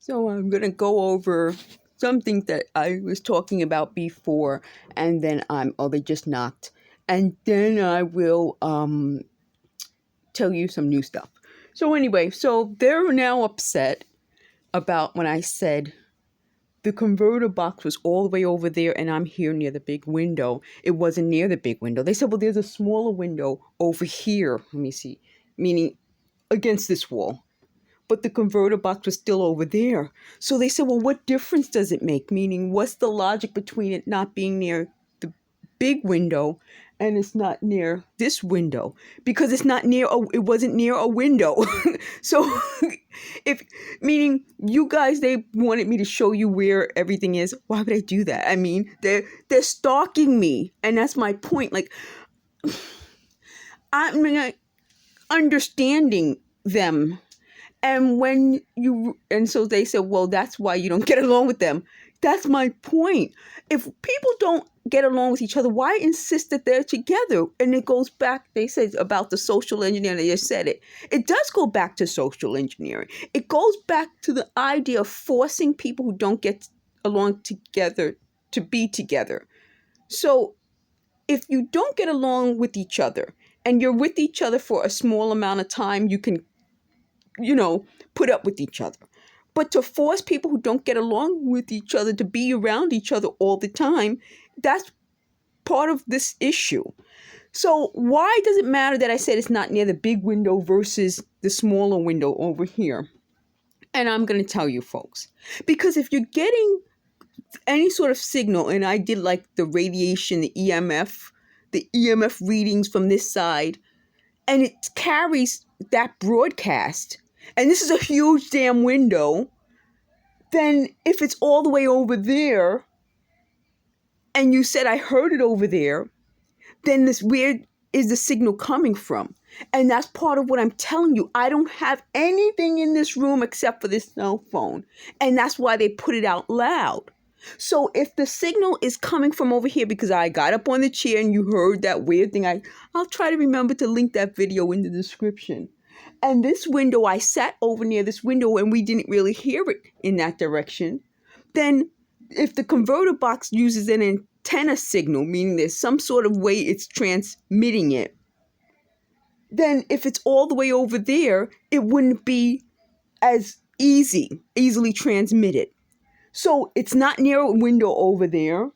So I'm going to go over something that I was talking about before, and then they just knocked. And then I will tell you some new stuff. So anyway, so they're now upset about when I said the converter box was all the way over there and I'm here near the big window. It wasn't near the big window. They said, well, there's a smaller window over here. Let me see. Meaning against this wall. But the converter box was still over there. So they said, well, what difference does it make? Meaning, what's the logic between it not being near the big window and it's not near this window? Because it wasn't near a window. So meaning you guys, they wanted me to show you where everything is. Why would I do that? I mean, they're stalking me. And that's my point. Like, I'm not understanding them. And so they said, well, that's why you don't get along with them. That's my point. If people don't get along with each other, why insist that they're together? And it goes back, they said about the social engineering, they just said it. It does go back to social engineering. It goes back to the idea of forcing people who don't get along together to be together. So if you don't get along with each other and you're with each other for a small amount of time, you can put up with each other. But to force people who don't get along with each other to be around each other all the time, that's part of this issue. So why does it matter that I said it's not near the big window versus the smaller window over here? And I'm going to tell you, folks. Because if you're getting any sort of signal, and I did like the radiation, the EMF readings from this side, and it carries that broadcast, and this is a huge damn window, then if it's all the way over there, and you said I heard it over there, then where is the signal coming from? And that's part of what I'm telling you. I don't have anything in this room except for this cell phone. And that's why they put it out loud. So if the signal is coming from over here, because I got up on the chair and you heard that weird thing, I'll try to remember to link that video in the description. And this window, I sat over near this window and we didn't really hear it in that direction. Then if the converter box uses an antenna signal, meaning there's some sort of way it's transmitting it, then if it's all the way over there, it wouldn't be as easily transmitted. So it's not near a window over there.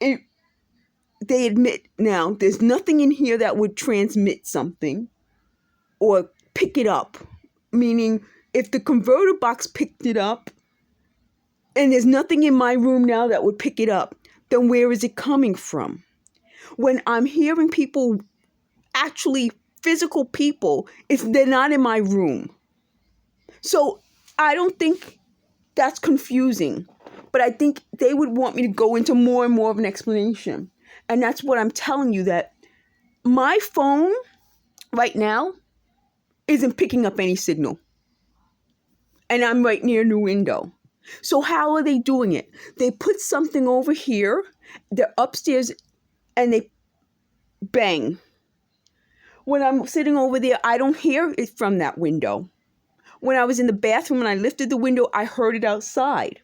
They admit now there's nothing in here that would transmit something or pick it up. Meaning if the converter box picked it up and there's nothing in my room now that would pick it up, then where is it coming from? When I'm hearing people, actually physical people, they're not in my room. So I don't think that's confusing, but I think they would want me to go into more and more of an explanation. And that's what I'm telling you, that my phone right now isn't picking up any signal. And I'm right near the window. So how are they doing it? They put something over here, they're upstairs, and they bang. When I'm sitting over there, I don't hear it from that window. When I was in the bathroom and I lifted the window, I heard it outside.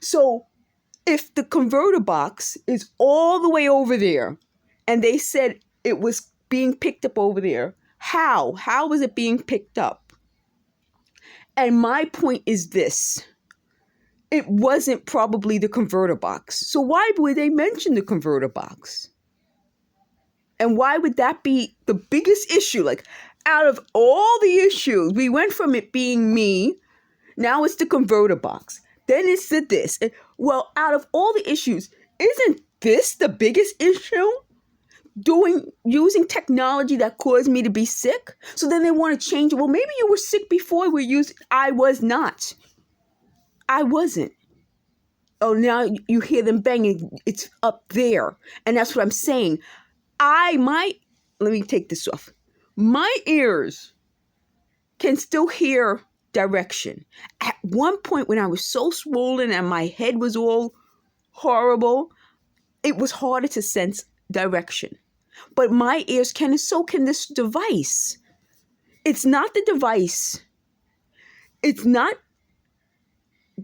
So if the converter box is all the way over there and they said it was being picked up over there, how? How was it being picked up? And my point is this. It wasn't probably the converter box. So why would they mention the converter box? And why would that be the biggest issue? Like, out of all the issues, we went from it being me, now it's the converter box. Then it's this. Well, out of all the issues, isn't this the biggest issue? Using technology that caused me to be sick? So then they want to change it. Well, maybe you were sick before I was not. I wasn't. Oh, now you hear them banging. It's up there. And that's what I'm saying. Let me take this off. My ears can still hear direction. At one point when I was so swollen and my head was all horrible, it was harder to sense direction. But my ears can, and so can this device. It's not the device. It's not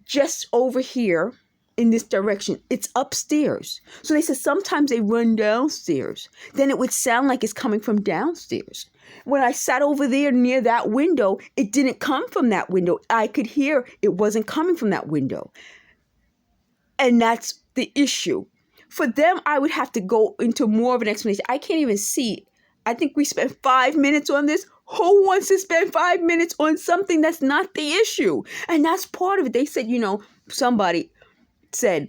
just over here in this direction. It's upstairs. So they said sometimes they run downstairs. Then it would sound like it's coming from downstairs. When I sat over there near that window, it didn't come from that window. I could hear it wasn't coming from that window. And that's the issue. For them, I would have to go into more of an explanation. I can't even see. I think we spent 5 minutes on this. Who wants to spend 5 minutes on something that's not the issue? And that's part of it. They said, somebody said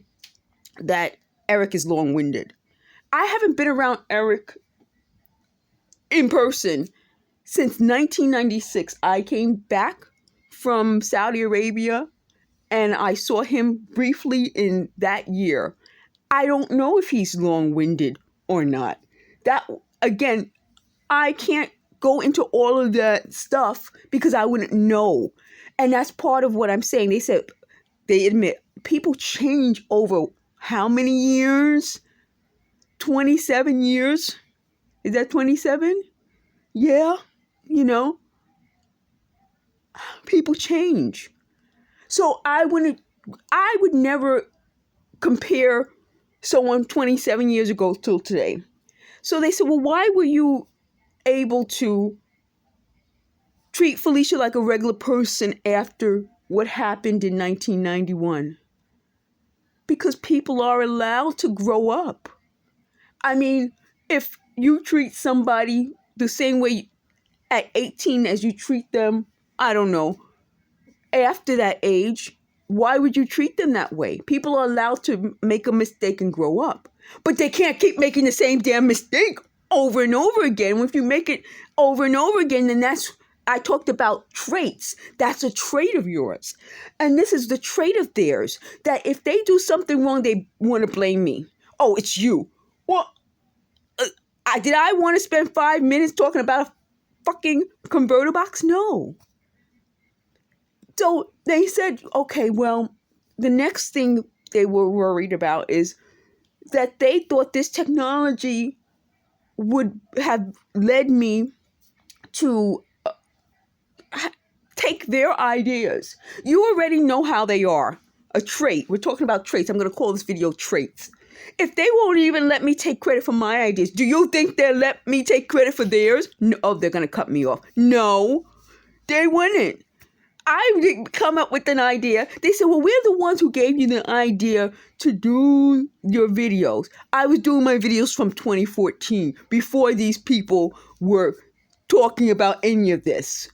that Eric is long-winded. I haven't been around Eric in person since 1996. I came back from Saudi Arabia and I saw him briefly in that year. I don't know if he's long-winded or not. That, again, I can't go into all of that stuff because I wouldn't know. And that's part of what I'm saying. They said, they admit, people change over how many years? 27 years? Is that 27? Yeah, people change. So I would never compare someone 27 years ago till today. So they said, well, why were you able to treat Felicia like a regular person after what happened in 1991? Because people are allowed to grow up. I mean, if you treat somebody the same way at 18 as you treat them, I don't know, after that age, why would you treat them that way? People are allowed to make a mistake and grow up. But they can't keep making the same damn mistake over and over again. If you make it over and over again, then I talked about traits. That's a trait of yours. And this is the trait of theirs, that if they do something wrong, they want to blame me. Oh, it's you. Well, did I want to spend 5 minutes talking about a fucking converter box? No. So they said, okay, well, the next thing they were worried about is that they thought this technology would have led me to take their ideas. You already know how they are. A trait. We're talking about traits. I'm going to call this video traits. If they won't even let me take credit for my ideas, do you think they'll let me take credit for theirs? No, oh, they're going to cut me off. No, they wouldn't. I didn't come up with an idea. They said, well, we're the ones who gave you the idea to do your videos. I was doing my videos from 2014 before these people were talking about any of this.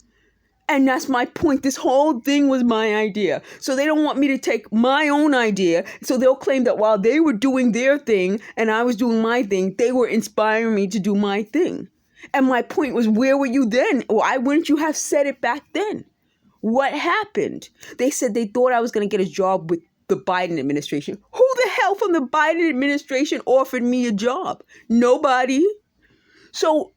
And that's my point. This whole thing was my idea. So they don't want me to take my own idea. So they'll claim that while they were doing their thing and I was doing my thing, they were inspiring me to do my thing. And my point was, where were you then? Why wouldn't you have said it back then? What happened? They said they thought I was going to get a job with the Biden administration. Who the hell from the Biden administration offered me a job? Nobody. So